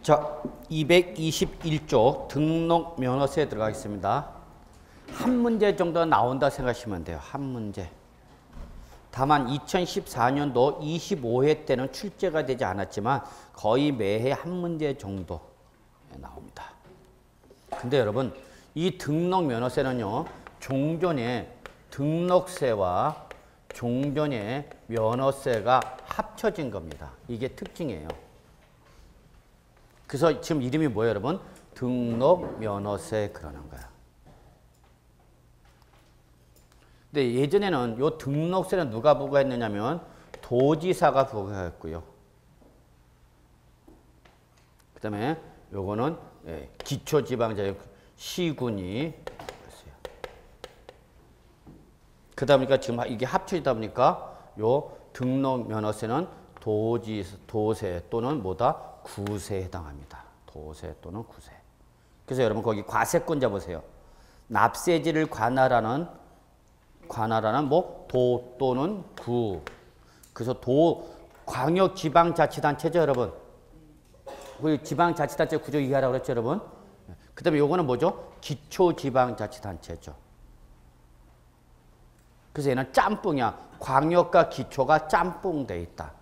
자, 221조 등록면허세에 들어가겠습니다. 한 문제 정도 나온다 생각하시면 돼요. 한 문제. 다만 2014년도 25회 때는 출제가 되지 않았지만 거의 매해 한 문제 정도 나옵니다. 근데 여러분, 이 등록면허세는요, 종전에 등록세와 종전에 면허세가 합쳐진 겁니다. 이게 특징이에요. 그래서 지금 이름이 뭐예요, 여러분? 등록면허세 그러는 거야. 근데 예전에는 요 등록세는 누가 부과했느냐면 도지사가 부과했고요. 그 다음에 요거는 기초지방자치 시군이 했어요. 그러다 보니까 지금 이게 합쳐지다 보니까 요 등록면허세는 도세 또는 뭐다? 구세에 해당합니다. 도세 또는 구세. 그래서 여러분 거기 과세권자 보세요. 납세지를 관할하는 뭐 도 또는 구. 그래서 광역지방자치단체죠, 여러분. 그 지방자치단체 구조 이해하라고 그랬죠, 여러분. 그 다음에 요거는 뭐죠? 기초지방자치단체죠. 그래서 얘는 짬뽕이야. 광역과 기초가 짬뽕돼 있다.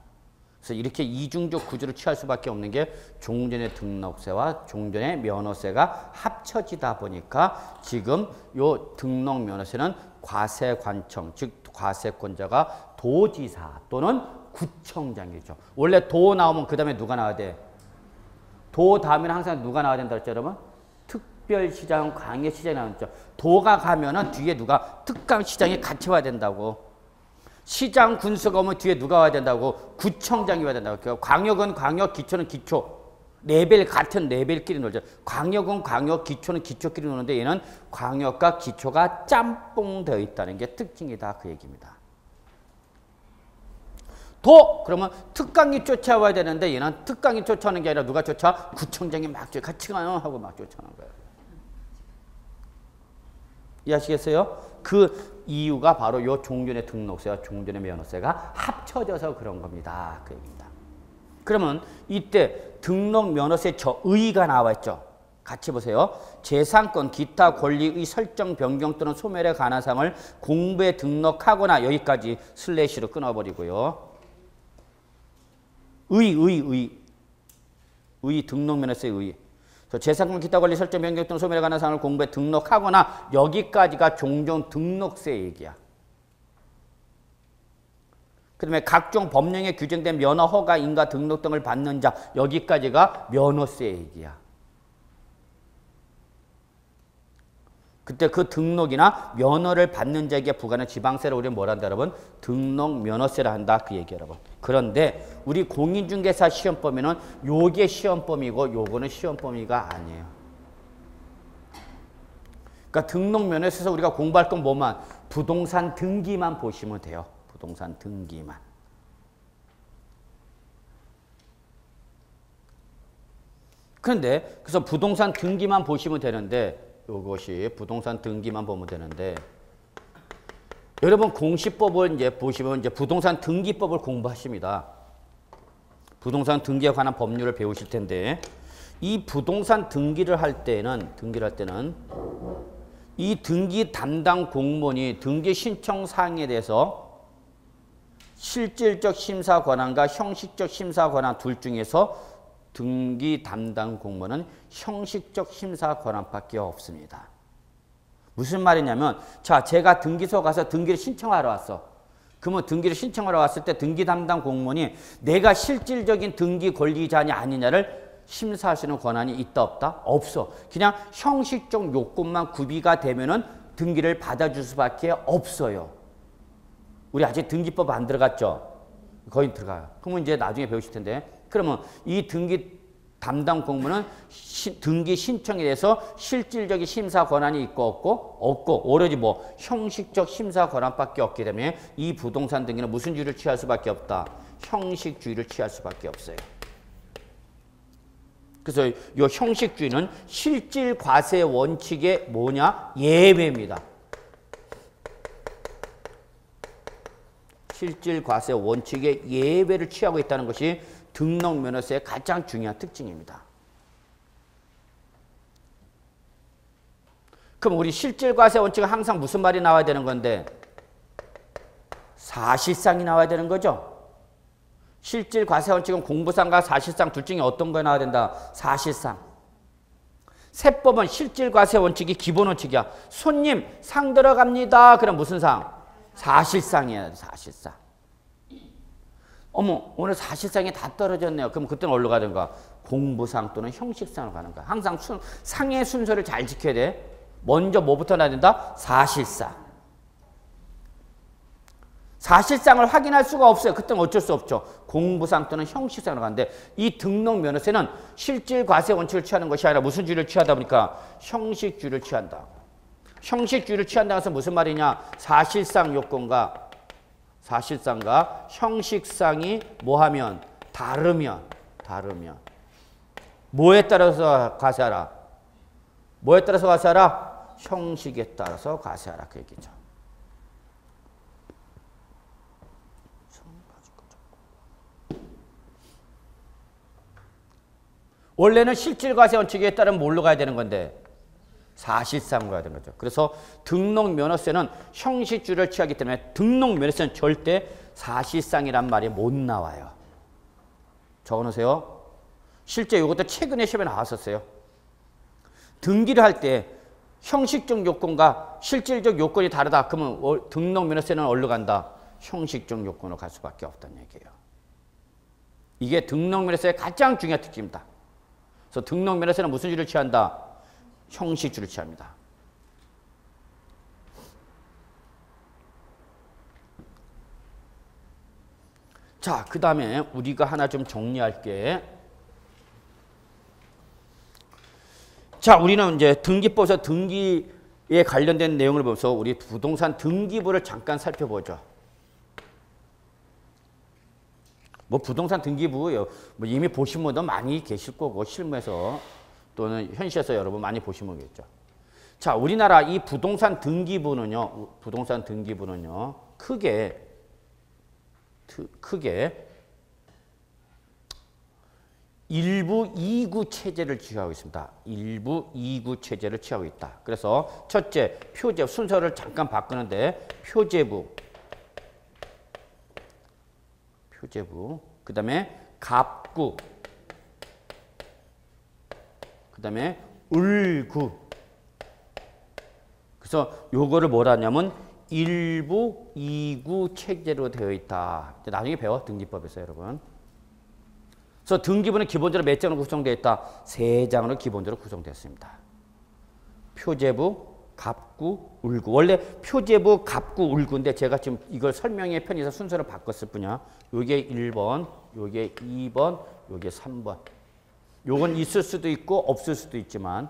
그래서 이렇게 이중적 구조를 취할 수밖에 없는 게 종전의 등록세와 종전의 면허세가 합쳐지다 보니까 지금 요 등록면허세는 과세관청, 즉 과세권자가 도지사 또는 구청장이죠. 원래 도 나오면 그 다음에 누가 나와야 돼? 도 다음에는 항상 누가 나와야 된다 그랬죠, 여러분? 특별시장, 광역시장이 나왔죠. 도가 가면은 뒤에 누가 특강시장이 같이 와야 된다고. 시장 군수가 오면 뒤에 누가 와야 된다고? 구청장이 와야 된다고. 광역은 광역, 기초는 기초. 레벨 같은 레벨끼리 놀죠. 광역은 광역, 기초는 기초끼리 노는데 얘는 광역과 기초가 짬뽕되어 있다는 게 특징이다. 그 얘기입니다. 도! 그러면 특강이 쫓아와야 되는데 얘는 특강이 쫓아오는 게 아니라 누가 쫓아? 구청장이 막 같이 가요 하고 막 쫓아오는 거예요. 이해하시겠어요? 그 이유가 바로 요 종전의 등록세와 종전의 면허세가 합쳐져서 그런 겁니다. 그 얘기입니다. 그러면 이때 등록면허세 저의가 나와 있죠. 같이 보세요. 재산권, 기타 권리의 설정, 변경 또는 소멸에 관한 사항을 공부에 등록하거나 여기까지 슬래시로 끊어버리고요. 의 등록면허세 의. 재산권, 기타 권리 설정, 변경 또는 소멸에 관한 사항을 공부에 등록하거나 여기까지가 종전 등록세 얘기야. 그 다음에 각종 법령에 규정된 면허, 허가, 인가, 등록 등을 받는 자 여기까지가 면허세 얘기야. 그때 그 등록이나 면허를 받는 자에게 부과하는 지방세를 우리는 뭐라 한다 여러분? 등록면허세를 한다 그 얘기 여러분. 그런데 우리 공인중개사 시험 범위는 요게 시험 범위고 요거는 시험 범위가 아니에요. 그러니까 등록면허세에서 우리가 공부할 건 뭐만? 부동산 등기만 보시면 돼요. 부동산 등기만. 그런데 그래서 부동산 등기만 보시면 되는데 요것이 부동산 등기만 보면 되는데 여러분 공시법을 이제 보시면 이제 부동산 등기법을 공부하십니다. 부동산 등기에 관한 법률을 배우실 텐데 이 부동산 등기를 할 때는 이 등기 담당 공무원이 등기 신청 사항에 대해서 실질적 심사 권한과 형식적 심사 권한 둘 중에서 등기 담당 공무원은 형식적 심사 권한밖에 없습니다. 무슨 말이냐면 자, 제가 등기소 가서 등기를 신청하러 왔어. 그러면 등기를 신청하러 왔을 때 등기 담당 공무원이 내가 실질적인 등기 권리자냐 아니냐를 심사하시는 권한이 있다 없다? 없어. 그냥 형식적 요건만 구비가 되면은 등기를 받아줄 수밖에 없어요. 우리 아직 등기법 안 들어갔죠? 거의 들어가요. 그러면 이제 나중에 배우실 텐데 그러면 이 등기 담당 공무원은 등기 신청에 대해서 실질적인 심사 권한이 있고 없고 오로지 뭐 형식적 심사 권한밖에 없기 때문에 이 부동산 등기는 무슨 주의를 취할 수밖에 없다. 형식주의를 취할 수밖에 없어요. 그래서 이 형식주의는 실질 과세 원칙의 뭐냐? 예외입니다. 실질 과세 원칙의 예외를 취하고 있다는 것이 등록면허세의 가장 중요한 특징입니다. 그럼 우리 실질과세 원칙은 항상 무슨 말이 나와야 되는 건데? 사실상이 나와야 되는 거죠. 실질과세 원칙은 공부상과 사실상 둘 중에 어떤 거에 나와야 된다? 사실상. 세법은 실질과세 원칙이 기본 원칙이야. 손님 상 들어갑니다. 그럼 무슨 상? 사실상이야. 사실상. 어머 오늘 사실상이 다 떨어졌네요. 그럼 그때는 어디로 가든가? 공부상 또는 형식상으로 가는 거야. 항상 상의 순서를 잘 지켜야 돼. 먼저 뭐부터 나야 된다? 사실상. 사실상을 확인할 수가 없어요. 그때는 어쩔 수 없죠. 공부상 또는 형식상으로 가는데 이 등록면허세는 실질과세 원칙을 취하는 것이 아니라 무슨 주의를 취하다 보니까 형식주의를 취한다. 형식주의를 취한다는 것은 무슨 말이냐? 사실상 요건과 사실상과 형식상이 뭐하면? 다르면 뭐에 따라서 과세하라? 뭐에 따라서 과세하라? 형식에 따라서 과세하라 그 얘기죠. 원래는 실질과세 원칙에 따르면 뭘로 가야 되는 건데? 사실상으로 가야 되는 거죠. 그래서 등록면허세는 형식주의를 취하기 때문에 등록면허세는 절대 사실상이란 말이 못 나와요. 적어놓으세요. 실제 이것도 최근에 시험에 나왔었어요. 등기를 할 때 형식적 요건과 실질적 요건이 다르다. 그러면 등록면허세는 어디로 간다? 형식적 요건으로 갈 수밖에 없다는 얘기예요. 이게 등록면허세의 가장 중요한 특징입니다. 그래서 등록면허세는 무슨 주의를 취한다? 형식주의를 취합니다. 자, 그 다음에 우리가 하나 좀 정리할게. 자, 우리는 이제 등기법에서 등기에 관련된 내용을 보면서 우리 부동산 등기부를 잠깐 살펴보죠. 뭐 부동산 등기부 뭐 이미 보신 분도 많이 계실 거고 실무에서 또는 현실에서 여러분 많이 보신 분이겠죠. 자, 우리나라 이 부동산 등기부는요. 크게 일부 2구 체제를 취하고 있습니다. 일부 2구 체제를 취하고 있다. 그래서 첫째, 표제부 순서를 잠깐 바꾸는데 표제부, 그 다음에 갑구, 그 다음에 을구. 그래서 요거를 뭐라 하냐면 일부 2구 체제로 되어 있다. 나중에 배워 등기법에서 여러분. 그래서 등기부는 기본적으로 몇 장으로 구성되어 있다? 3장으로 기본적으로 구성되었습니다. 표제부, 갑구, 을구. 원래 표제부, 갑구, 을구인데 제가 지금 이걸 설명의 편의상 순서를 바꿨을 뿐이야. 요게 1번, 요게 2번, 요게 3번. 요건 있을 수도 있고 없을 수도 있지만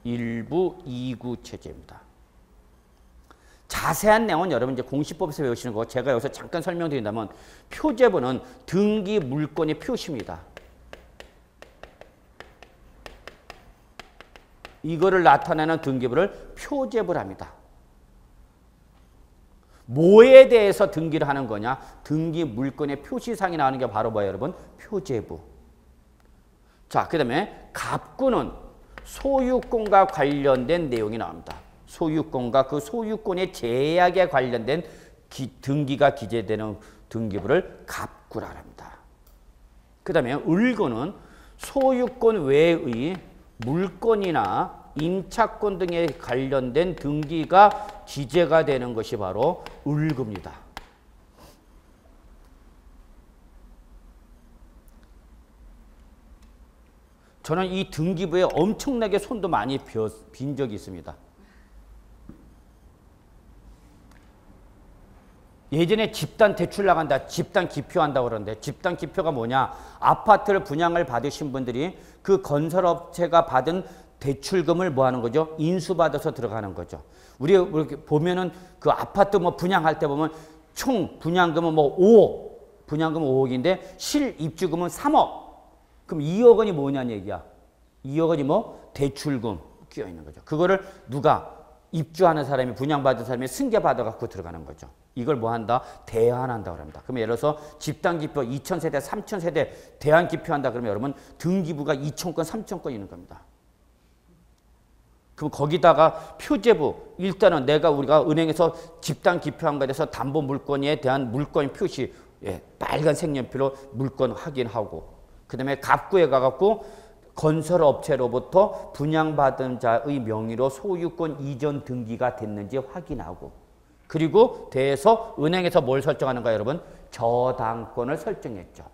일부 2구 체제입니다. 자세한 내용은 여러분 이제 공시법에서 배우시는 거 제가 여기서 잠깐 설명드린다면 표제부는 등기 물건의 표시입니다. 이거를 나타내는 등기부를 표제부랍니다. 뭐에 대해서 등기를 하는 거냐? 등기 물건의 표시상이 나오는 게 바로 뭐예요, 여러분? 표제부. 자, 그 다음에 갑구는 소유권과 관련된 내용이 나옵니다. 소유권과 그 소유권의 제약에 관련된 등기가 기재되는 등기부를 갑구라 합니다. 그 다음에 을구는 소유권 외의 물건이나 임차권 등에 관련된 등기가 기재가 되는 것이 바로 을구입니다. 저는 이 등기부에 엄청나게 손도 많이 빈 적이 있습니다. 예전에 집단 대출 나간다, 집단 기표한다고 그러는데 집단 기표가 뭐냐? 아파트를 분양을 받으신 분들이 그 건설업체가 받은 대출금을 뭐 하는 거죠? 인수받아서 들어가는 거죠. 우리 이렇게 보면은 그 아파트 뭐 분양할 때 보면 총 분양금은 뭐 5억, 분양금은 5억인데 실입주금은 3억. 그럼 2억 원이 뭐냐는 얘기야. 2억 원이 뭐? 대출금 끼어 있는 거죠. 그거를 누가? 입주하는 사람이 분양받은 사람이 승계받아 갖고 들어가는 거죠. 이걸 뭐 한다? 대환한다고 합니다. 그러면 예를 들어서 집단기표 2000세대, 3000세대 대환기표한다 그러면 여러분 등기부가 2000건, 3000건 있는 겁니다. 그럼 거기다가 표제부 일단은 우리가 은행에서 집단 기표한 것에 대해서 담보 물건에 대한 물건 표시 빨간 색연필로 물건 확인하고 그다음에 갑구에 가갖고 건설업체로부터 분양받은 자의 명의로 소유권 이전 등기가 됐는지 확인하고 그리고 대해서 은행에서 뭘 설정하는가 여러분? 저당권을 설정했죠.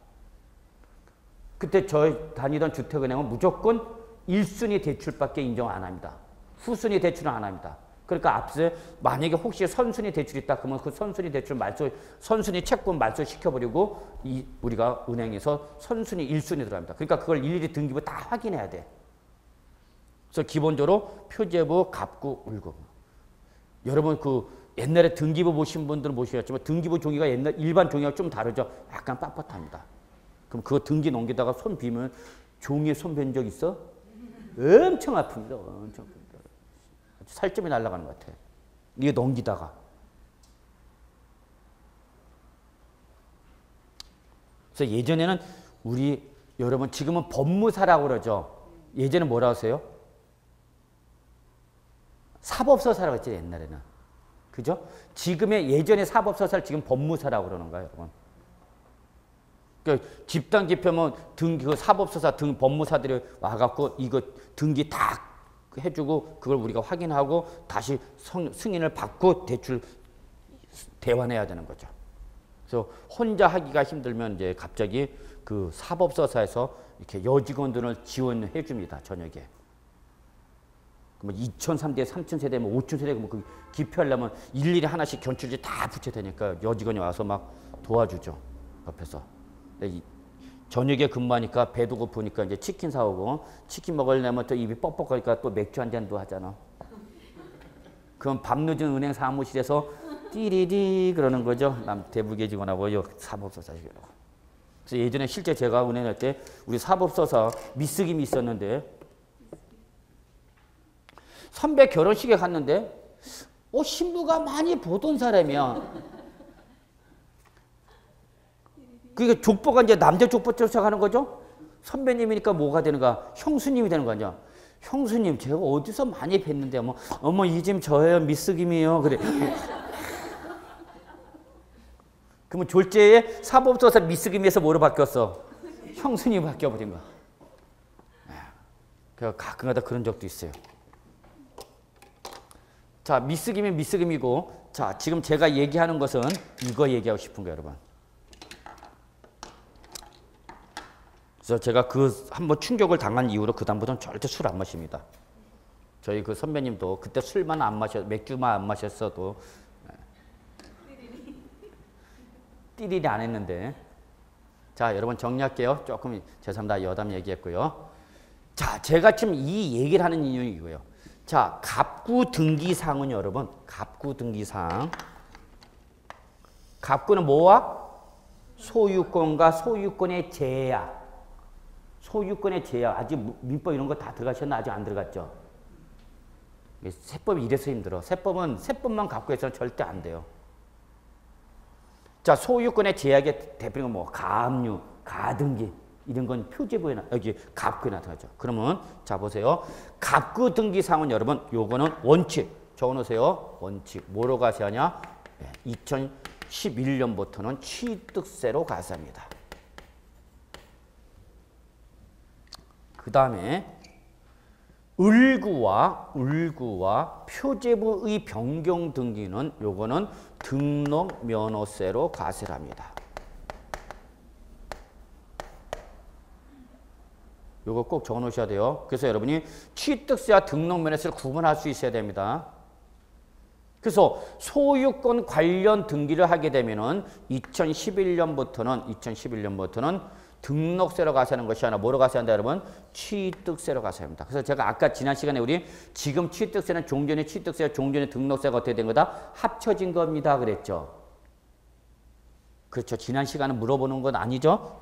그때 저 다니던 주택은행은 무조건 1순위 대출밖에 인정 안 합니다. 후순위 대출은 안 합니다. 그러니까 앞서 만약에 혹시 선순위 대출이 있다 그러면 그 선순위 대출 선순위 채권 말소시켜버리고 우리가 은행에서 선순위 1순위 들어갑니다. 그러니까 그걸 일일이 등기부 다 확인해야 돼. 그래서 기본적으로 표제부, 갑구, 울금. 여러분 그 옛날에 등기부 보신 분들은 보시겠지만 등기부 종이가 옛날 일반 종이와 좀 다르죠. 약간 빳빳합니다. 그럼 그거 등기 넘기다가 손 비면 종이에 손 벤 적 있어? 엄청 아픕니다. 엄청 아픕니다. 살점이 날아가는 것 같아. 이게 넘기다가. 그래서 예전에는 여러분 지금은 법무사라고 그러죠. 예전에 뭐라고 하세요? 사법서사라고 했죠. 옛날에는. 그죠? 지금의 예전에 사법서사를 지금 법무사라고 그러는 거예요. 여러분. 그러니까 집단 기표면 그 사법서사 법무사들이 와갖고 이거 등기 다 해주고 그걸 우리가 확인하고 다시 승인을 받고 대출 대환해야 되는 거죠. 그래서 혼자 하기가 힘들면 이제 갑자기 그 사법서사에서 이렇게 여직원들을 지원해 줍니다. 저녁에. 그러면 2003대 3000세대면 5000세대 그러면 그 기표하려면 일일이 하나씩 견출지 다 붙여야 되니까 여직원이 와서 막 도와주죠. 옆에서. 저녁에 근무하니까 배도 고프니까 이제 치킨 사오고 치킨 먹으려면 또 입이 뻑뻑하니까 또 맥주 한 잔도 하잖아. 그럼 밤늦은 은행 사무실에서 띠리리 그러는 거죠. 대부계 직원하고 사법서사시라고. 그래서 예전에 실제 제가 은행할 때 우리 사법서사 미스김이 있었는데 선배 결혼식에 갔는데 신부가 많이 보던 사람이야. 그게 족보가 이제 남자 족보 쫓아가는 거죠? 선배님이니까 뭐가 되는가? 형수님이 되는 거 아니야? 형수님, 제가 어디서 많이 뵀는데, 어머, 이 집 저예요, 미스 김이에요. 그래. 그러면 졸제에 사법서사 미스 김에서 뭐로 바뀌었어? 형수님이 바뀌어버린 거야. 그래서 가끔가다 그런 적도 있어요. 자, 미스 김이 미스 김이고, 자, 지금 제가 얘기하는 것은 이거 얘기하고 싶은 거예요, 여러분. 그래서 제가 한번 충격을 당한 이후로 그다음부터는 절대 술 안 마십니다. 저희 그 선배님도 그때 술만 안 맥주만 안 마셨어도 띠리리 안 했는데. 자, 여러분 정리할게요. 조금 죄송합니다. 여담 얘기했고요. 자, 제가 지금 이 얘기를 하는 이유는 이거예요. 자, 갑구 등기사항은 여러분, 갑구 등기사항. 갑구는 뭐와? 소유권과 소유권의 제약. 소유권의 제약, 아직 민법 이런 거 다 들어가셨나? 아직 안 들어갔죠? 세법이 이래서 힘들어. 세법만 갖고 해서는 절대 안 돼요. 자, 소유권의 제약의 대표는 뭐, 가압류, 가등기, 이런 건 표제부에, 여기 갑구에 나타나죠. 그러면, 자, 보세요. 갑구 등기사항은 여러분, 요거는 원칙. 적어 놓으세요. 원칙. 뭐로 가세하냐? 2011년부터는 취득세로 가세합니다. 그 다음에 을구와 표제부의 변경 등기는 요거는 등록 면허세로 과세를 합니다. 요거 꼭 적어 놓으셔야 돼요. 그래서 여러분이 취득세와 등록 면허세를 구분할 수 있어야 됩니다. 그래서 소유권 관련 등기를 하게 되면은 2011년부터는 등록세로 가세하는 것이 아니라 뭐로 가세한다 여러분? 취득세로 가세합니다. 그래서 제가 아까 지난 시간에 우리 지금 취득세는 종전의 취득세와 종전의 등록세가 어떻게 된 거다? 합쳐진 겁니다. 그랬죠. 그렇죠. 지난 시간에 물어보는 건 아니죠.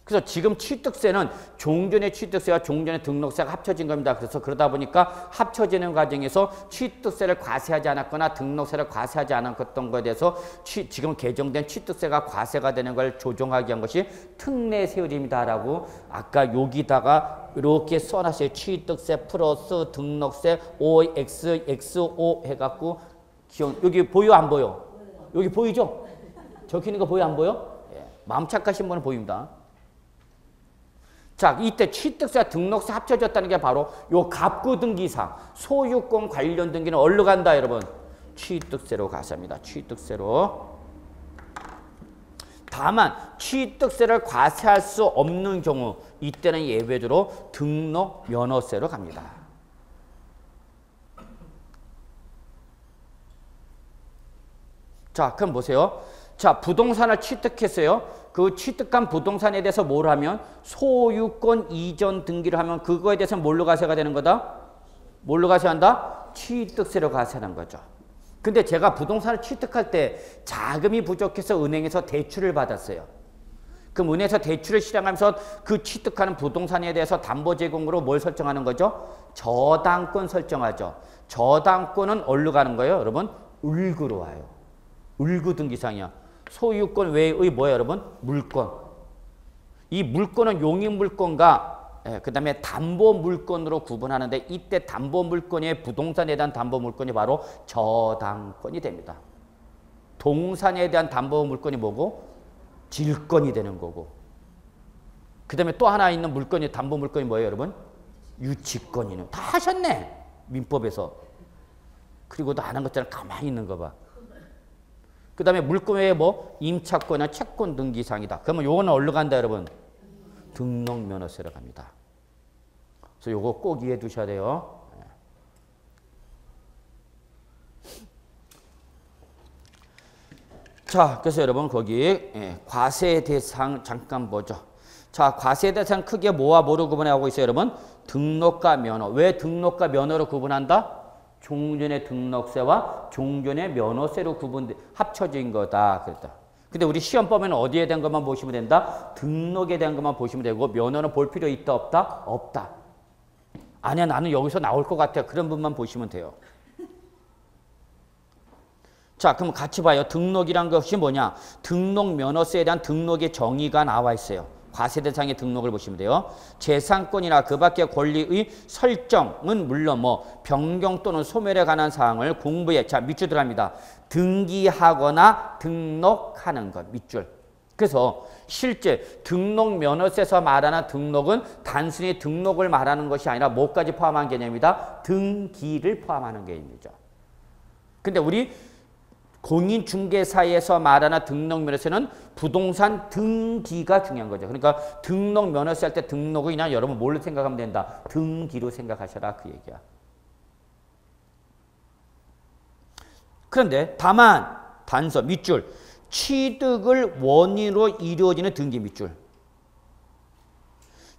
그래서 지금 취득세는 종전의 취득세와 종전의 등록세가 합쳐진 겁니다. 그래서 그러다 보니까 합쳐지는 과정에서 취득세를 과세하지 않았거나 등록세를 과세하지 않았던 것에 대해서 지금 개정된 취득세가 과세가 되는 걸 조정하기 위한 것이 특례세율입니다라고 아까 여기다가 이렇게 써놨어요. 취득세 플러스 등록세 OX, XO 해갖고 여기 보여 안 보여? 여기 보이죠? 적히는 거 보여 안 보여? 예. 마음 착하신 분은 보입니다. 자, 이때 취득세와 등록세 합쳐졌다는 게 바로 요 갑구등기상, 소유권 관련 등기는 어디로 간다, 여러분? 취득세로 가세합니다. 취득세로. 다만 취득세를 과세할 수 없는 경우 이때는 예외적으로 등록 면허세로 갑니다. 자, 그럼 보세요. 자, 부동산을 취득했어요. 그 취득한 부동산에 대해서 뭘 하면 소유권 이전 등기를 하면 그거에 대해서 뭘로 과세가 되는 거다? 뭘로 과세한다? 취득세로 과세하는 거죠. 근데 제가 부동산을 취득할 때 자금이 부족해서 은행에서 대출을 받았어요. 그럼 은행에서 대출을 실행하면서 그 취득하는 부동산에 대해서 담보 제공으로 뭘 설정하는 거죠? 저당권 설정하죠. 저당권은 어디로 가는 거예요, 여러분? 을구로 와요. 을구 등기상이야. 소유권 외의 뭐예요, 여러분? 물권. 이 물권은 용익물권과 그 다음에 담보물권으로 구분하는데 이때 담보물권의 부동산에 대한 담보물권이 바로 저당권이 됩니다. 동산에 대한 담보물권이 뭐고? 질권이 되는 거고. 그 다음에 또 하나 있는 물권이 담보물권이 뭐예요, 여러분? 유치권이는. 다 하셨네. 민법에서. 그리고도 안 한 것처럼 가만히 있는 거 봐. 그 다음에 물권 외에 뭐 임차권이나 채권 등기상이다. 그러면 요거는 어디로 간다, 여러분? 등록면허세로 갑니다. 그래서 요거 꼭 이해해 두셔야 돼요. 자, 그래서 여러분 거기 과세 대상 잠깐 보죠. 자, 과세 대상 크게 뭐와 뭐로 구분하고 있어요, 여러분? 등록과 면허. 왜 등록과 면허로 구분한다? 종전의 등록세와 종전의 면허세로 합쳐진 거다. 그랬다. 근데 우리 시험범위는 어디에 대한 것만 보시면 된다? 등록에 대한 것만 보시면 되고 면허는 볼 필요 있다 없다? 없다. 아니야, 나는 여기서 나올 것 같아. 그런 분만 보시면 돼요. 자, 그럼 같이 봐요. 등록이란 것이 뭐냐? 등록 면허세에 대한 등록의 정의가 나와 있어요. 과세 대상의 등록을 보시면 돼요. 재산권이나 그 밖의 권리의 설정은 물론 뭐 변경 또는 소멸에 관한 사항을 공부에 자 밑줄 들어갑니다. 등기하거나 등록하는 것 밑줄. 그래서 실제 등록 면허세에서 말하는 등록은 단순히 등록을 말하는 것이 아니라 뭐까지 포함한 개념이다? 등기를 포함하는 개념이죠. 근데 우리 공인중개사에서 말하는 등록면허세는 부동산 등기가 중요한 거죠. 그러니까 등록면허세 할 때 등록은 그냥 여러분 뭘로 생각하면 된다? 등기로 생각하셔라 그 얘기야. 그런데 다만 단서 밑줄 취득을 원인으로 이루어지는 등기 밑줄.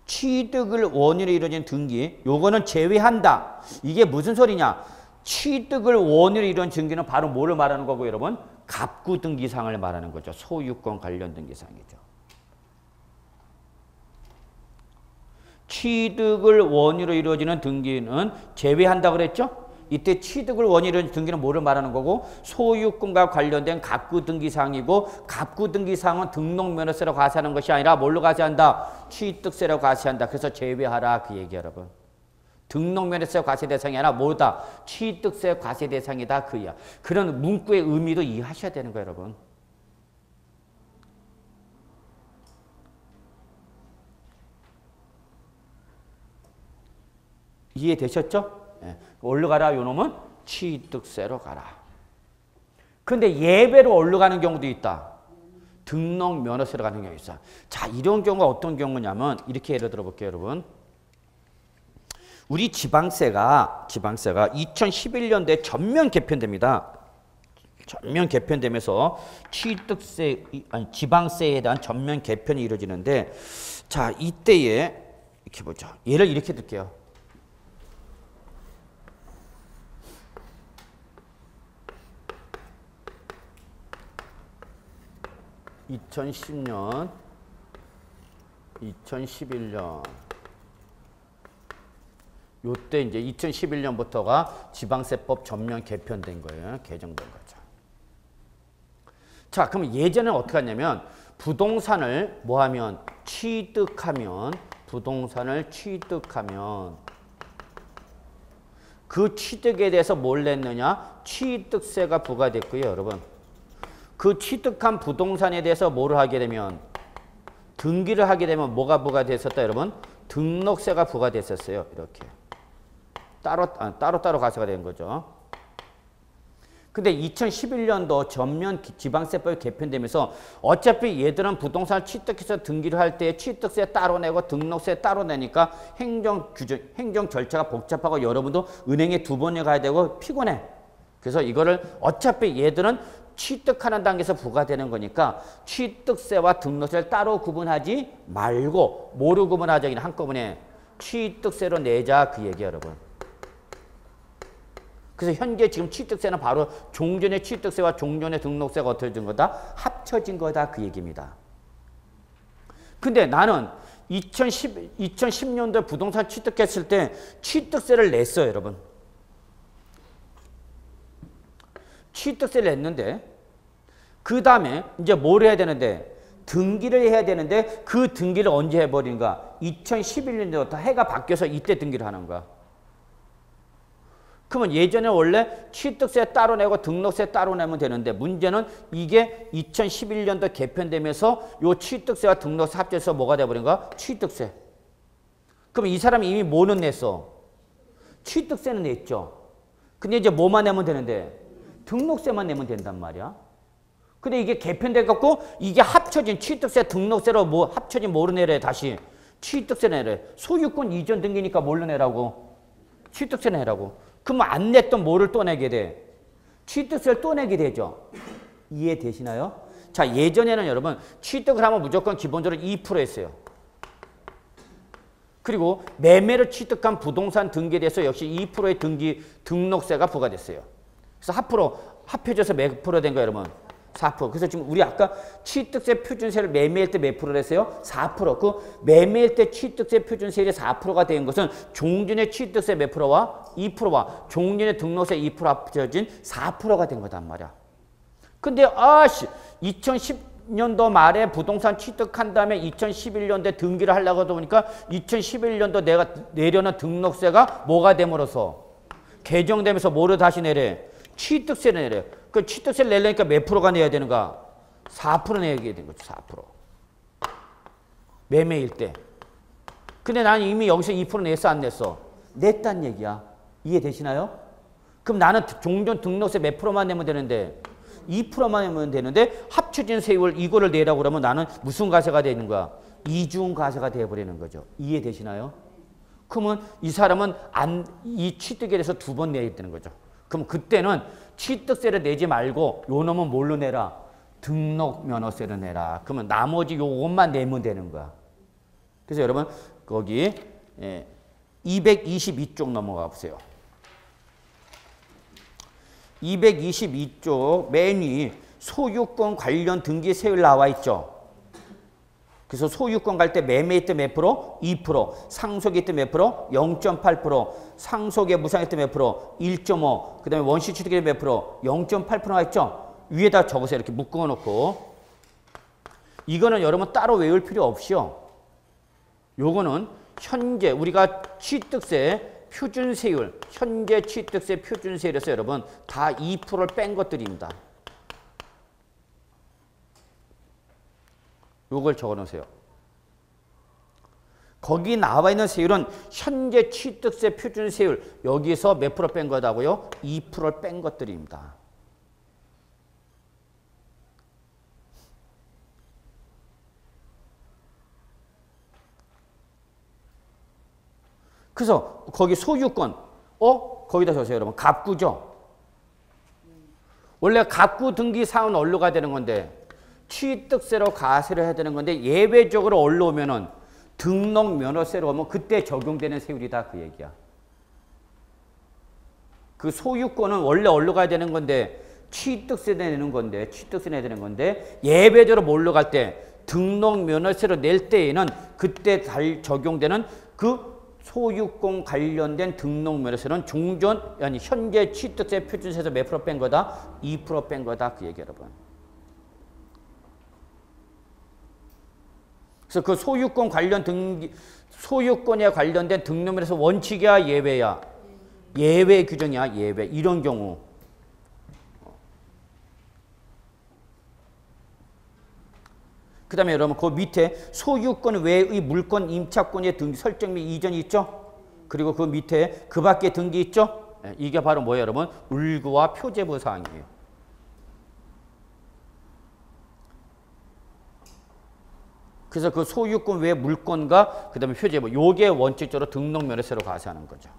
취득을 원인으로 이루어지는 등기 요거는 제외한다. 이게 무슨 소리냐? 취득을 원인으로 이루어진 등기는 바로 뭐를 말하는 거고 여러분? 갑구등기상을 말하는 거죠. 소유권 관련 등기상이죠. 취득을 원인으로 이루어지는 등기는 제외한다고 그랬죠? 이때 취득을 원인으로 이루어진 등기는 뭐를 말하는 거고? 소유권과 관련된 갑구등기상이고 갑구등기상은 등록면허세로 과세하는 것이 아니라 뭘로 과세한다? 취득세로 과세한다. 그래서 제외하라 그 얘기 여러분. 등록면허세 과세 대상이 아니라 뭐다? 취득세 과세 대상이다 그야. 그런 문구의 의미도 이해하셔야 되는 거예요, 여러분. 이해되셨죠? 네. 어디로 가라? 요놈은 취득세로 가라. 근데 예외로 어디로 가는 경우도 있다. 등록면허세로 가는 경우가 있어. 자, 이런 경우가 어떤 경우냐면 이렇게 예를 들어 볼게요, 여러분. 우리 지방세가 2011년도에 전면 개편됩니다. 전면 개편되면서 취득세, 아니 지방세에 대한 전면 개편이 이루어지는데 자, 이때에 이렇게 보죠. 예를 이렇게 들게요. (2010년) 2011년. 요때 이제 2011년부터가 지방세법 전면 개편된 거예요. 개정된 거죠. 자, 그럼 예전에 어떻게 하냐면 부동산을 뭐 하면 부동산을 취득하면 그 취득에 대해서 뭘 냈느냐? 취득세가 부과됐고요, 여러분. 그 취득한 부동산에 대해서 뭐를 하게 되면 등기를 하게 되면 뭐가 부과됐었다, 여러분? 등록세가 부과됐었어요. 이렇게. 따로 가세가 된 거죠. 근데 2011년도 전면 지방세법이 개편되면서 어차피 얘들은 부동산 취득해서 등기를 할 때 취득세 따로 내고 등록세 따로 내니까 행정 절차가 복잡하고 여러분도 은행에 2번에 가야 되고 피곤해. 그래서 이거를 어차피 얘들은 취득하는 단계에서 부과되는 거니까 취득세와 등록세를 따로 구분하지 말고 뭐로 구분하자? 한꺼번에 취득세로 내자 그 얘기야, 여러분. 그래서 현재 지금 취득세는 바로 종전의 취득세와 종전의 등록세가 어떻게 된 거다? 합쳐진 거다 그 얘기입니다. 근데 나는 2010년도에 부동산 취득했을 때 취득세를 냈어요, 여러분. 취득세를 냈는데 그 다음에 이제 뭘 해야 되는데 등기를 해야 되는데 그 등기를 언제 해버린가? 2011년도부터 해가 바뀌어서 이때 등기를 하는 거야. 그러면 예전에 원래 취득세 따로 내고 등록세 따로 내면 되는데 문제는 이게 2011년도 개편되면서 요 취득세와 등록세 합쳐서 뭐가 돼버린가? 취득세. 그럼 이 사람이 이미 뭐는 냈어? 취득세는 냈죠. 근데 이제 뭐만 내면 되는데? 등록세만 내면 된단 말이야. 근데 이게 개편돼 갖고 이게 합쳐진 취득세 등록세로 뭐 합쳐진 뭐로 내래? 다시 취득세 내래. 소유권 이전 등기니까 뭘로 내라고? 취득세 내라고. 그러면 안 냈던 뭐를 또 내게 돼? 취득세를 또 내게 되죠. 이해되시나요? 자, 예전에는 여러분 취득을 하면 무조건 기본적으로 2% 했어요. 그리고 매매를 취득한 부동산 등기에 대해서 역시 2%의 등록세가 부과됐어요. 그래서 합해져서 몇 프로 된 거예요, 여러분? 4%. 그래서 지금 우리 아까 취득세 표준세를 매매할 때 몇 프로를 했어요? 4%. 그 매매할 때 취득세 표준세율이 4%가 된 것은 종전의 취득세 몇 프로와 2%와 종전의 등록세 2% 합쳐진 4%가 된 거단 말이야. 근데 2010년도 말에 부동산 취득한 다음에 2011년도에 등기를 하려고 하다 보니까 2011년도 내가 내려는 등록세가 뭐가 됨으로써 개정되면서 뭐를 다시 내래? 취득세를 내려. 그 취득세를 내려니까 몇 프로가 내야 되는가? 4% 내게 된 거죠. 4%. 매매일 때. 근데 나는 이미 여기서 2% 냈어, 안 냈어? 냈단 얘기야. 이해되시나요? 그럼 나는 종전 등록세 몇 프로만 내면 되는데 2%만 내면 되는데 합쳐진 세율 이거를 내라고 그러면 나는 무슨 과세가 되는 거야? 이중과세가 되어버리는 거죠. 이해되시나요? 그러면 이 사람은 이 취득에 대해서 2번 내야 되는 거죠. 그럼 그때는 취득세를 내지 말고 요 놈은 뭘로 내라? 등록면허세를 내라. 그러면 나머지 요것만 내면 되는 거야. 그래서 여러분 거기 222쪽 넘어가 보세요. 222쪽 맨 위 소유권 관련 등기 세율 나와 있죠. 그래서 소유권 갈 때 매매일 때 몇 프로? 2%. 상속일 때 몇 프로? 0.8%. 상속에 무상일 때 몇 프로? 1.5. 그 다음에 원시 취득일 때 몇 프로? 0.8%가 있죠. 위에다 적으세요. 이렇게 묶어 놓고. 이거는 여러분 따로 외울 필요 없이요. 요거는 현재 우리가 취득세 표준세율, 현재 취득세 표준세율에서 여러분 다 2%를 뺀 것들입니다. 요걸 적어 놓으세요. 거기 나와 있는 세율은 현재 취득세 표준세율 여기서 몇 프로 뺀 거다고요? 2%를 뺀 것들입니다. 그래서 거기 소유권 거기다 적으세요, 여러분. 갑구죠. 원래 갑구 등기 사항은 어디로 가야 되는 건데 취득세로 과세를 해야 되는 건데 예외적으로 올라오면은 등록 면허세로 오면 그때 적용되는 세율이다 그 얘기야. 그 소유권은 원래 어디로 가야 되는 건데 취득세 내는 건데 취득세 내야 되는 건데 예외적으로 뭘로 갈 때 등록 면허세로 낼 때에는 그때 적용되는 그 소유권 관련된 등록면에서는 종전 아니 현재 취득세 표준세에서 몇 프로 뺀 거다? 2% 뺀 거다. 그 얘기 여러분. 그래서 그 소유권 관련 소유권에 관련된 등록면에서 원칙이야 예외야? 예외 규정이야 예외. 이런 경우. 그 다음에 여러분 그 밑에 소유권 외의 물권 임차권의 등기 설정 및 이전이 있죠. 그리고 그 밑에 그 밖에 등기 있죠. 이게 바로 뭐예요 여러분? 울구와 표제부 사항이에요. 그래서 그 소유권 외 물권과 그 다음에 표제부 요게 원칙적으로 등록면에서로 과세하는 거죠.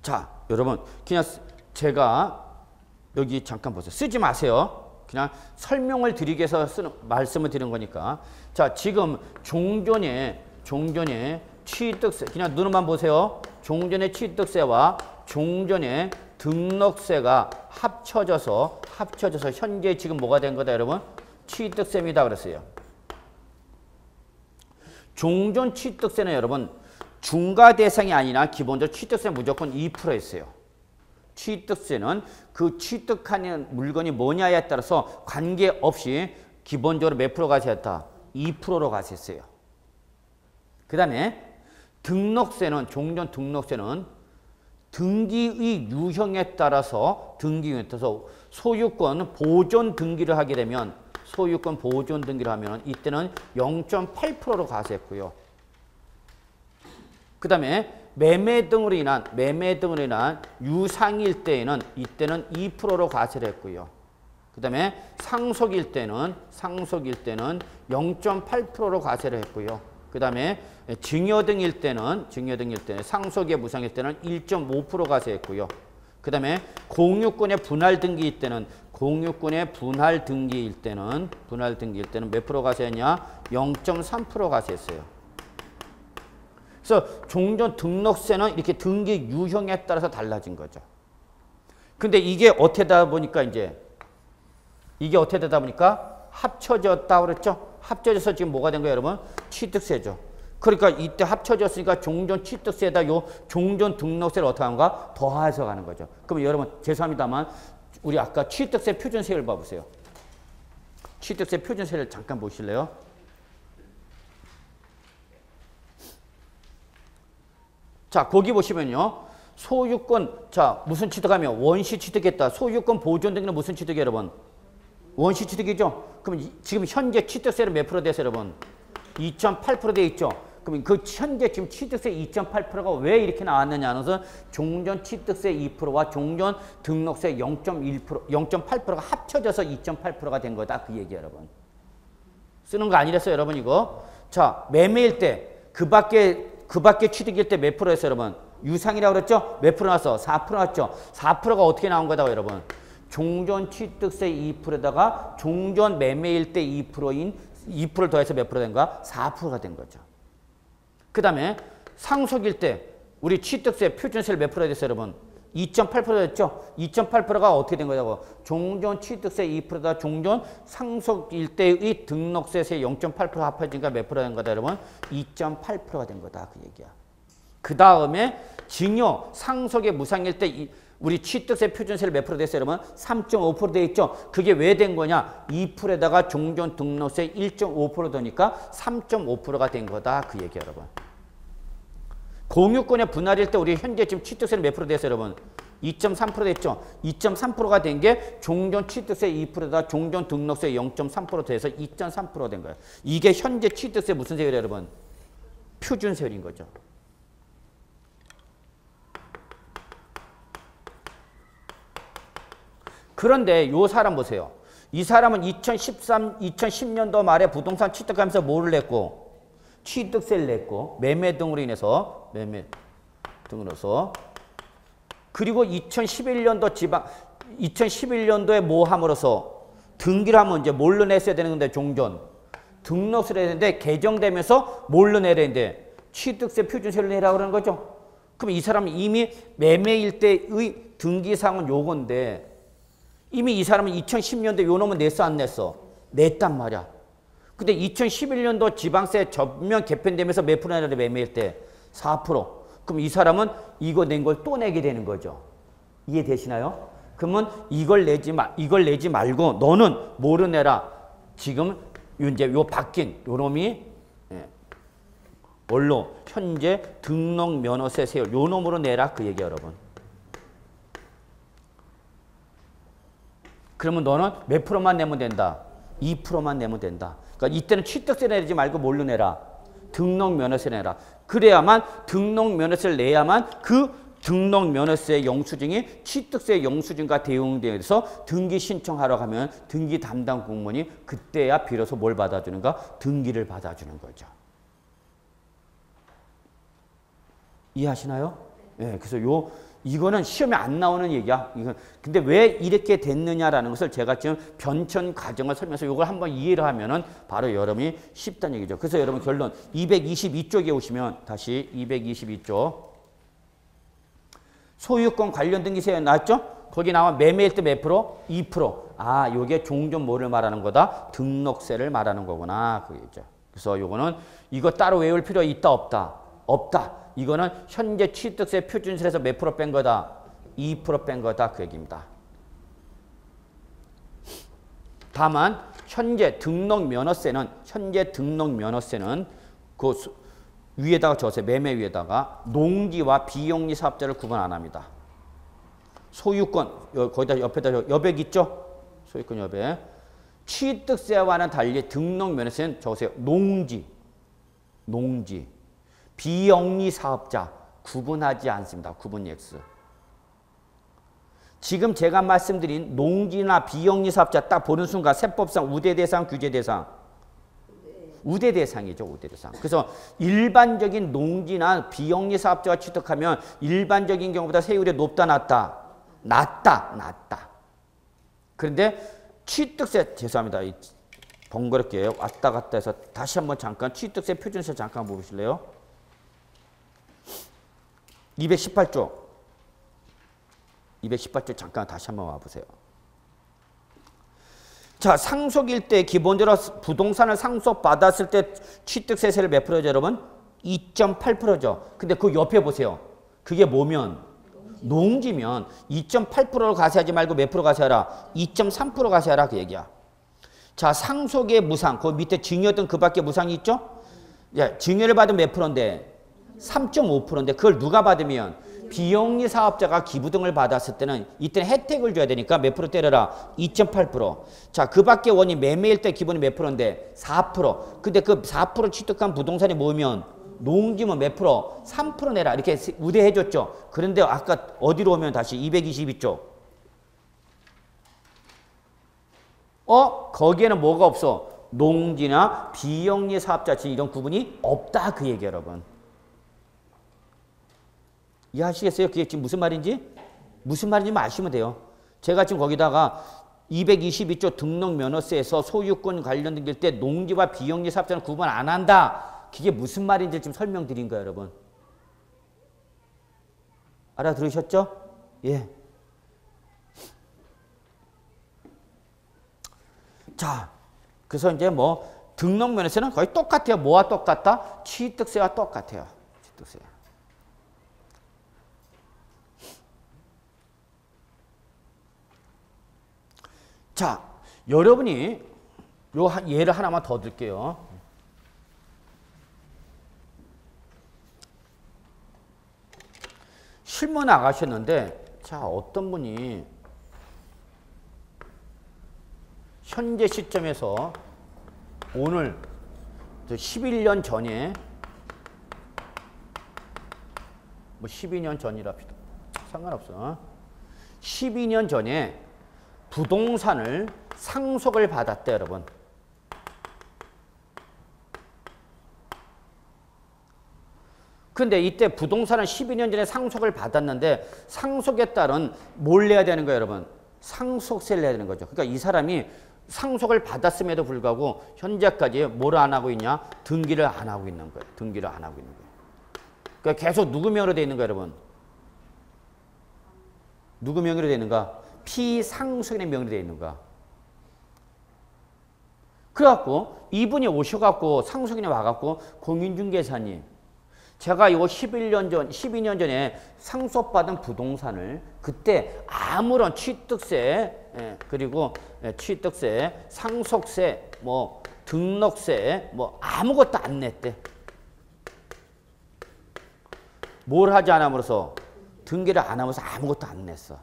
자, 여러분 그냥 제가 여기 잠깐 보세요. 쓰지 마세요. 그냥 설명을 드리기 위해서 말씀을 드린 거니까. 자, 지금 종전의 취득세 그냥 눈으로만 보세요. 종전의 취득세와 종전의 등록세가 합쳐져서 현재 지금 뭐가 된 거다 여러분? 취득세입니다 그랬어요. 종전 취득세는 여러분 중과 대상이 아니라 기본적으로 취득세 무조건 2%였어요. 취득세는 그 취득하는 물건이 뭐냐에 따라서 관계없이 기본적으로 몇 프로 과세했다? 2%로 과세했어요. 그 다음에 등록세는 종전 등록세는 등기의 유형에 따라서 소유권 보존 등기를 하게 되면 소유권 보존 등기를 하면 이때는 0.8%로 과세했고요. 그 다음에 매매 등으로 인한 유상일 때에는 이때는 2%로 과세를 했고요. 그 다음에 상속일 때는 0.8%로 과세를 했고요. 그 다음에 증여등일 때는 상속의 무상일 때는 1.5% 과세했고요. 그 다음에 공유권의 분할 등기일 때는 몇 프로 과세했냐? 0.3% 과세했어요. 그래서 종전 등록세는 이렇게 등기 유형에 따라서 달라진 거죠. 근데 이게 어떻게 되다 보니까 합쳐졌다 그랬죠? 합쳐져서 지금 뭐가 된 거예요, 여러분? 취득세죠. 그러니까 이때 합쳐졌으니까 종전 취득세에다 요 종전 등록세를 어떻게 하는가? 더해서 가는 거죠. 그럼 여러분 죄송합니다만 우리 아까 취득세 표준세를 봐보세요. 취득세 표준세를 잠깐 보실래요? 자, 거기 보시면요. 소유권, 자, 무슨 취득하면 원시 취득했다. 소유권 보존 등기는 무슨 취득이에요, 여러분? 원시 취득이죠? 그럼 지금 현재 취득세는 몇 프로 돼서 여러분? 2.8% 돼 있죠? 그럼 그 현재 지금 취득세 2.8%가 왜 이렇게 나왔느냐 하면서 종전 취득세 2%와 종전 등록세 0.8%가 합쳐져서 2.8%가 된 거다. 그 얘기예요, 여러분. 쓰는 거 아니랬어요, 여러분, 이거? 자, 매매일 때 그 밖에 취득일 때 몇 프로였어요, 여러분? 유상이라고 그랬죠? 몇 프로 나왔어? 4% 나왔죠? 4%가 어떻게 나온 거다, 여러분? 종전 취득세 2%에다가 종전 매매일 때 2%인 2%를 더해서 몇 프로 된 거야? 4%가 된 거죠. 그 다음에 상속일 때 우리 취득세 표준세를 몇 프로 됐어요, 여러분? 2.8% 됐죠? 2.8%가 어떻게 된 거냐고? 종전 취득세 2%다 종전 상속일 때의 등록세세 0.8% 합해지니까 몇 프로 된 거다, 여러분? 2.8%가 된 거다. 그 얘기야. 그 다음에 증여 상속의 무상일 때 우리 취득세 표준세를 몇 프로 됐어요, 여러분? 3.5% 돼 있죠? 그게 왜 된 거냐? 2%에다가 종전 등록세 1.5% 더니까 3.5%가 된 거다. 그 얘기야, 여러분. 공유권의 분할일 때 우리 현재 지금 취득세는 몇 프로 됐어요, 여러분? 2.3% 됐죠? 2.3%가 된 게 종전 취득세 2%다 종전 등록세 0.3% 돼서 2.3% 된 거예요. 이게 현재 취득세 무슨 세율이에요, 여러분? 표준세율인 거죠. 그런데 요 사람 보세요. 이 사람은 2010년도 말에 부동산 취득하면서 뭐를 냈고? 취득세를 냈고 매매 등으로 인해서 그리고 2011년도에 뭐 함으로써 등기를 하면 이제 뭘로 냈어야 되는 건데 종전 등록세를 해야 되는데 개정되면서 뭘로 내야 되는데 취득세 표준세를 내라고 그러는 거죠. 그럼 이 사람은 이미 매매일 때의 등기사항은 요건데 이미 이 사람은 2010년도 요 놈은 냈어 안 냈어? 냈단 말이야. 근데 2011년도 지방세 전면 개편되면서 몇 프로나 매매일 때? 4%. 그럼 이 사람은 이거 낸 걸 또 내게 되는 거죠. 이해되시나요? 그러면 이걸 내지 말고 너는 뭐를 내라? 지금 이제 요 바뀐 요 놈이 뭘로? 현재 등록 면허세 세율 요 놈으로 내라 그 얘기 여러분. 그러면 너는 몇 프로만 내면 된다? 2%만 내면 된다. 그러니까 이때는 취득세 내지 말고 뭘로 내라? 등록 면허세 내라. 그래야만 등록 면허세를 내야만 그 등록 면허세 영수증이 취득세 영수증과 대응돼서 등기 신청하러 가면 등기 담당 공무원이 그때야 비로소 뭘 받아주는가? 등기를 받아주는 거죠. 이해하시나요? 네, 그래서 이거는 시험에 안 나오는 얘기야. 근데 왜 이렇게 됐느냐라는 것을 제가 지금 변천 과정을 설명해서 이걸 한번 이해를 하면은 바로 여러분이 쉽다는 얘기죠. 그래서 여러분 결론 222쪽에 오시면 다시 222쪽 소유권 관련 등기세 나왔죠? 거기 나와 매매일 때 몇 프로? 2%. 아, 요게 종전 뭐를 말하는 거다? 등록세를 말하는 거구나. 그거죠. 그래서 요거는 이거 따로 외울 필요 있다 없다? 없다. 이거는 현재 취득세 표준세에서 몇 프로 뺀 거다? 2% 뺀 거다. 그 얘기입니다. 다만 현재 등록 면허세는 그 위에다가 적으세요. 매매 위에다가 농지와 비영리 사업자를 구분 안 합니다. 소유권 거기다 옆에다 여백 있죠? 소유권 여백. 취득세와는 달리 등록 면허세는 적으세요. 농지. 비영리 사업자 구분하지 않습니다. 구분 X. 지금 제가 말씀드린 농지나 비영리 사업자 딱 보는 순간 세법상 우대 대상, 규제 대상. 우대 대상이죠. 우대 대상. 그래서 일반적인 농지나 비영리 사업자가 취득하면 일반적인 경우보다 세율이 높다 낮다? 낮다. 그런데 취득세 죄송합니다. 번거롭게 왔다 갔다 해서 다시 한번 잠깐 취득세 표준세 잠깐 보실래요? 218조 잠깐 다시 한번 와보세요. 자, 상속일 때 기본적으로 부동산을 상속받았을 때 취득세세를 몇 프로죠, 여러분? 2.8%죠. 근데 그 옆에 보세요. 그게 뭐면? 농지면 2.8%를 가세하지 말고 몇 프로 가세하라? 2.3% 가세하라 그 얘기야. 자, 상속의 무상, 그 밑에 증여든 그 밖에 무상이 있죠? 예, 증여를 받으면 몇 프로인데? 3.5%인데 그걸 누가 받으면? 비영리 사업자가 기부 등을 받았을 때는 이때는 혜택을 줘야 되니까 몇 프로 때려라? 2.8%. 자, 그 밖에 원이 매매일 때 기본이 몇 프로인데? 4%. 근데 그 4% 취득한 부동산이 뭐면? 농지면 몇 프로? 3% 내라. 이렇게 우대해줬죠. 그런데 아까 어디로 오면 다시 222쪽. 거기에는 뭐가 없어? 농지나 비영리 사업자 이런 구분이 없다. 그 얘기 여러분. 이해하시겠어요? 그게 지금 무슨 말인지? 무슨 말인지만 아시면 돼요. 제가 지금 거기다가 222조 등록면허세에서 소유권 관련 등기일 때 농지와 비영리 사업자는 구분 안 한다. 그게 무슨 말인지 지금 설명드린 거예요, 여러분. 알아들으셨죠? 예. 자, 그래서 이제 뭐 등록면허세는 거의 똑같아요. 뭐와 똑같다? 취득세와 똑같아요. 취득세. 자, 여러분이 요 예를 하나만 더 들게요. 실무 나가셨는데, 자, 어떤 분이 현재 시점에서 오늘 11년 전에 뭐 12년 전이랍시다. 상관없어. 12년 전에 부동산을 상속을 받았대, 여러분. 근데 이때 부동산을 12년 전에 상속을 받았는데 상속에 따른 뭘 내야 되는 거예요, 여러분? 상속세를 내야 되는 거죠. 그러니까 이 사람이 상속을 받았음에도 불구하고 현재까지 뭘 안 하고 있냐? 등기를 안 하고 있는 거예요. 등기를 안 하고 있는 거예요. 그러니까 계속 누구 명의로 돼 있는 거예요, 여러분? 누구 명의로 돼 있는가? 피상속인의 명의로 되어 있는 거야. 그래갖고 이분이 오셔갖고 상속인이 와갖고 공인중개사님 제가 이거 12년 전에 상속받은 부동산을 그때 아무런 취득세 그리고 취득세, 상속세, 뭐 등록세 뭐 아무것도 안 냈대. 뭘 하지 않음으로써 등기를 안 하면서 아무것도 안 냈어.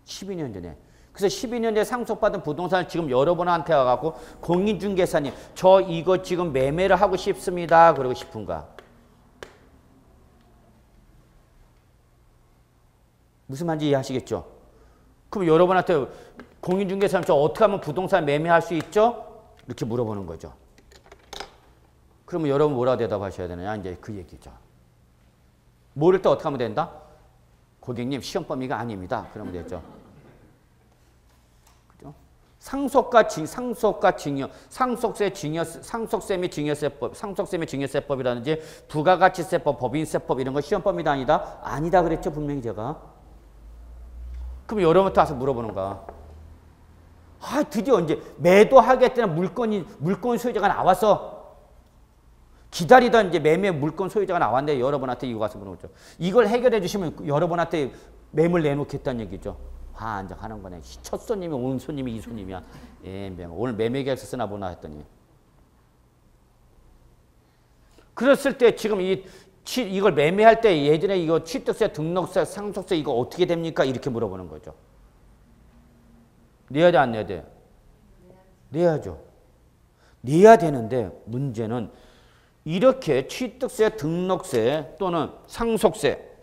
12년 전에. 그래서 12년 전에 상속받은 부동산을 지금 여러분한테 와갖고 공인중개사님 저 이거 지금 매매를 하고 싶습니다. 그러고 싶은가? 무슨 말인지 이해하시겠죠? 그럼 여러분한테 공인중개사님 저 어떻게 하면 부동산 매매할 수 있죠? 이렇게 물어보는 거죠. 그러면 여러분 뭐라 대답하셔야 되느냐? 이제 그 얘기죠. 모를 때 어떻게 하면 된다? 고객님 시험 범위가 아닙니다. 그러면 되죠. 그죠? 상속세 및 증여세법, 상속세 및 증여세법이라든지 부가가치세법, 법인세법 이런 거 시험 범위가 아니다? 아니다 그랬죠 분명히 제가. 그럼 여러분한테 와서 물어보는 거야. 아 드디어 이제 매도하겠다는 물건 소유자가 나와서 기다리던 이제 매매 물건 소유자가 나왔는데 여러분한테 이거 가서 물어보죠. 이걸 해결해 주시면 여러분한테 매물 내놓겠다는 얘기죠. 환장하는 거네. 첫 손님이 온 손님이 이 손님이야. 오늘 매매 계약서 쓰나 보나 했더니. 그랬을 때 지금 이걸 매매할 때 예전에 이거 취득세, 등록세, 상속세 이거 어떻게 됩니까? 이렇게 물어보는 거죠. 내야 돼, 안 내야 돼? 내야죠. 내야 되는데 문제는 이렇게 취득세, 등록세 또는 상속세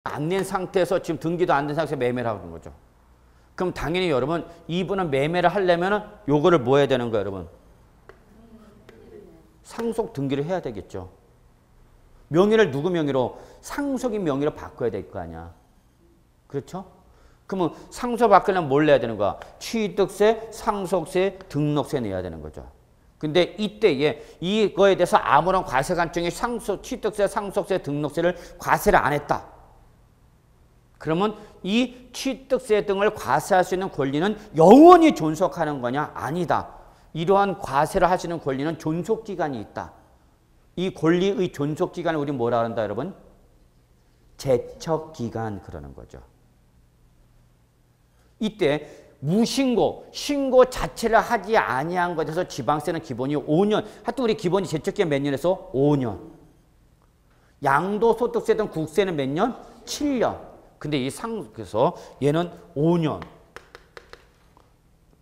안 낸 상태에서 지금 등기도 안 된 상태에서 매매를 하는 거죠. 그럼 당연히 여러분 이분은 매매를 하려면 요거를 뭐 해야 되는 거예요, 여러분? 상속 등기를 해야 되겠죠. 명의를 누구 명의로? 상속인 명의로 바꿔야 될 거 아니야. 그렇죠? 그러면 상속 바꾸려면 뭘 내야 되는 거야? 취득세, 상속세, 등록세 내야 되는 거죠. 근데 이때에 이거에 대해서 아무런 과세관청이 취득세, 상속세, 등록세를 과세를 안 했다. 그러면 이 취득세 등을 과세할 수 있는 권리는 영원히 존속하는 거냐? 아니다. 이러한 과세를 하시는 권리는 존속기간이 있다. 이 권리의 존속기간을 우리 뭐라 한다 여러분? 제척기간 그러는 거죠. 이때 무신고, 신고 자체를 하지 아니한 것에서 지방세는 기본이 5년. 하여튼 우리 기본이 제척기간 몇 년에서 5년. 양도소득세 등 국세는 몇 년? 7년. 근데 그래서 얘는 5년.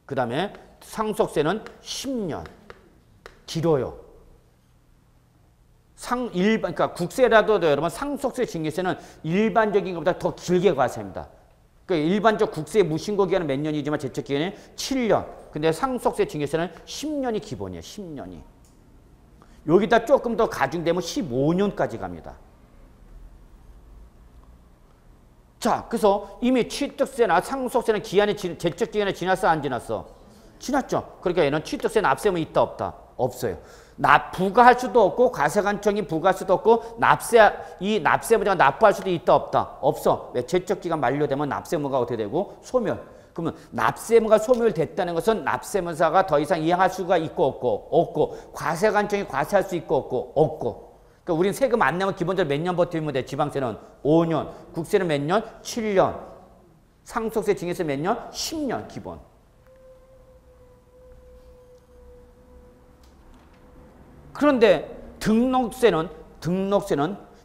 그 다음에 상속세는 10년. 길어요. 그러니까 국세라도 여러분 상속세, 증여세는 일반적인 것보다 더 길게 과세합니다. 그러니까 일반적 국세 무신고 기간은 몇 년이지만 제척 기간은 7년. 근데 상속세, 증여세는 10년이 기본이에요. 10년이. 여기다 조금 더 가중되면 15년까지 갑니다. 자, 그래서 이미 취득세나 상속세는 제척 기간이 지났어, 안 지났어? 지났죠. 그러니까 얘는 취득세 납세면 있다, 없다? 없어요. 부과할 수도 없고 과세관청이 부과할 수도 없고 이 납세의무자가 납부할 수도 있다, 없다? 없어. 왜? 제척기간 만료되면 납세의무가 어떻게 되고? 소멸. 그러면 납세의무가 소멸됐다는 것은 납세의무자가 더 이상 이행할 수가 있고 없고 과세관청이 과세할 수 있고 없고 그러니까 우리는 세금 안 내면 기본적으로 몇 년 버티면 돼? 지방세는 5년, 국세는 몇 년? 7년, 상속세, 증여세 몇 년? 10년 기본. 그런데 등록세는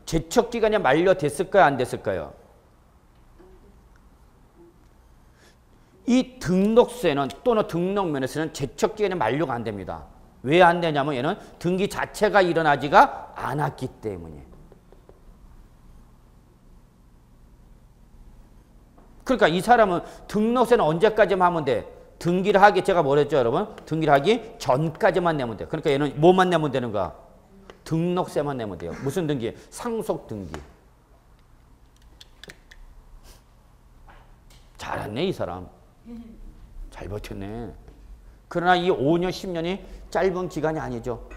제척기간이 만료됐을까요? 안 됐을까요? 이 등록세는 또는 등록면허세는 제척기간이 만료가 안 됩니다. 왜 안 되냐면 얘는 등기 자체가 일어나지가 않았기 때문에. 그러니까 이 사람은 등록세는 언제까지만 하면 돼? 등기를 하기 제가 뭐랬죠 여러분? 등기를 하기 전까지만 내면 돼. 그러니까 얘는 뭐만 내면 되는가? 등록세만 내면 돼요. 무슨 등기? 상속 등기. 잘했네 이 사람. 잘 버텼네. 그러나 이 5년 10년이 짧은 기간이 아니죠.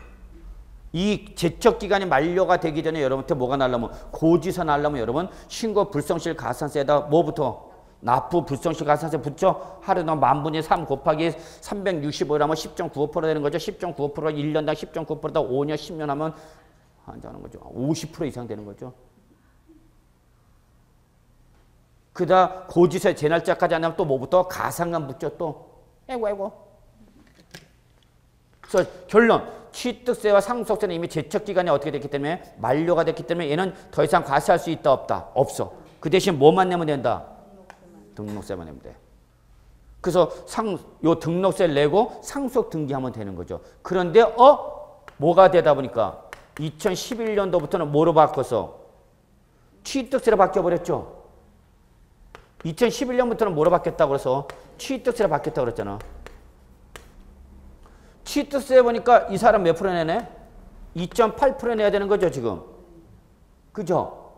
이 제척 기간이 만료가 되기 전에 여러분한테 뭐가 날라면 고지서 날라면 여러분 신고 불성실 가산세에다 뭐부터 납부 불성실 가산세 붙죠. 하루당 10,000분의 3 곱하기 365라면 10.95% 되는 거죠. 10.95%가 1년당 10.9%다 5년 10년 하면 한자는 거죠. 50% 이상 되는 거죠. 그다 고지서에 제 날짜까지 안 하면 또 뭐부터 가상감 붙죠. 또 아이고. 그래서 결론 취득세와 상속세는 이미 제척기간이 어떻게 됐기 때문에 만료가 됐기 때문에 얘는 더 이상 과세할 수 있다 없다? 없어. 그 대신 뭐만 내면 된다? 등록세만 내면 돼. 그래서 요 등록세를 내고 상속 등기하면 되는 거죠. 그런데 뭐가 되다 보니까 2011년도부터는 뭐로 바꿔서 취득세로 바뀌어버렸죠. 2011년부터는 뭐로 바뀌었다고 그래서 취득세로 바뀌었다고 그랬잖아. 취득세 보니까 이 사람 몇 프로 내네? 2.8% 내야 되는 거죠, 지금. 그죠?